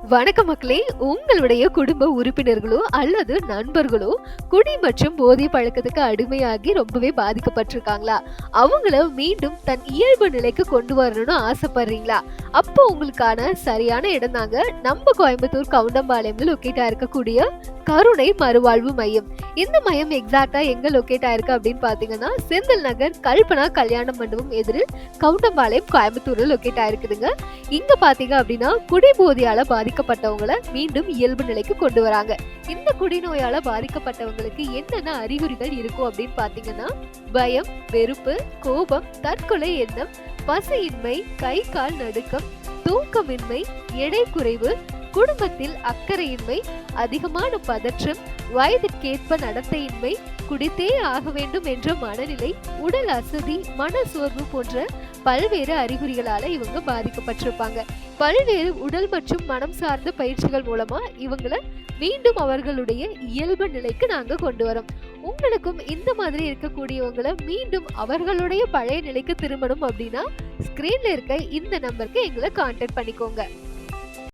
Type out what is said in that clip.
வணக்கம் மக்களே! உங்களுடைய குடும்ப உறுப்பினர்களோ அல்லது நண்பர்களோ குடி மற்றும் போதை பழக்கத்துக்கு அடிமையாகி ரொம்பவே பாதிக்கப்பட்டிருக்காங்களா? அவங்கள மீண்டும் தன் இயல்பு நிலைக்கு கொண்டு வரணும்னு ஆசைப்படுறீங்களா? அப்போ உங்களுக்கான சரியான இடம் தாங்க நம்ம கோயம்புத்தூர் கவுண்டம்பாளையம்ல லொக்கேட் ஆயிருக்கக்கூடிய கருணை மறுவாழ்வு மையம். இந்த மையம் எக்ஸாக்ட்டா எங்க லொக்கேட் ஆயிருக்கு அப்படின்னு பார்த்தீங்கன்னா, செந்தில் நகர் கல்பனா கல்யாண மண்டபம் எதிரில் கவுண்டம்பாளையம், கோயம்புத்தூர்ல லொக்கேட் ஆயிருக்குதுங்க. இங்க பார்த்தீங்க அப்படின்னா குடிபோதையால பாதிக்கப்பட்டவங்கள மீண்டும் இயல்பு நிலைக்கு கொண்டு வராங்க. இந்த குடிநோயால பாதிக்கப்பட்டவங்களுக்கு என்னென்ன அறிகுறிகள் இருக்கும் அப்படின்னு பாத்தீங்கன்னா, பயம், வெறுப்பு, கோபம், தற்கொலை எண்ணம், பசியின்மை, கை கால் நடுக்கம், தூக்கமின்மை, எடை குறைவு, குடும்பத்தில் அக்கறையின்மை, அதிகமான பதற்றம், வயதிற்கேற்ப நடத்தையின்மை, குடித்தே ஆக வேண்டும் என்ற மனநிலை, உடல் அசதி, மன சோர்வு போன்ற பல்வேறு அறிகுறிகளால இவங்க பாதிக்கப்பட்டிருப்பாங்க. பல்வேறு உடல் மற்றும் மனம் சார்ந்த பயிற்சிகள் மூலமா இவங்களை மீண்டும் அவர்களுடைய இயல்பு நிலைக்கு நாங்க கொண்டு வரோம். உங்களுக்கும் இந்த மாதிரி இருக்கக்கூடியவங்களை மீண்டும் அவர்களுடைய பழைய நிலைக்கு திரும்பணும் அப்படின்னா, ஸ்கிரீன்ல இருக்க இந்த நம்பருக்கு எங்களை கான்டாக்ட் பண்ணிக்கோங்க.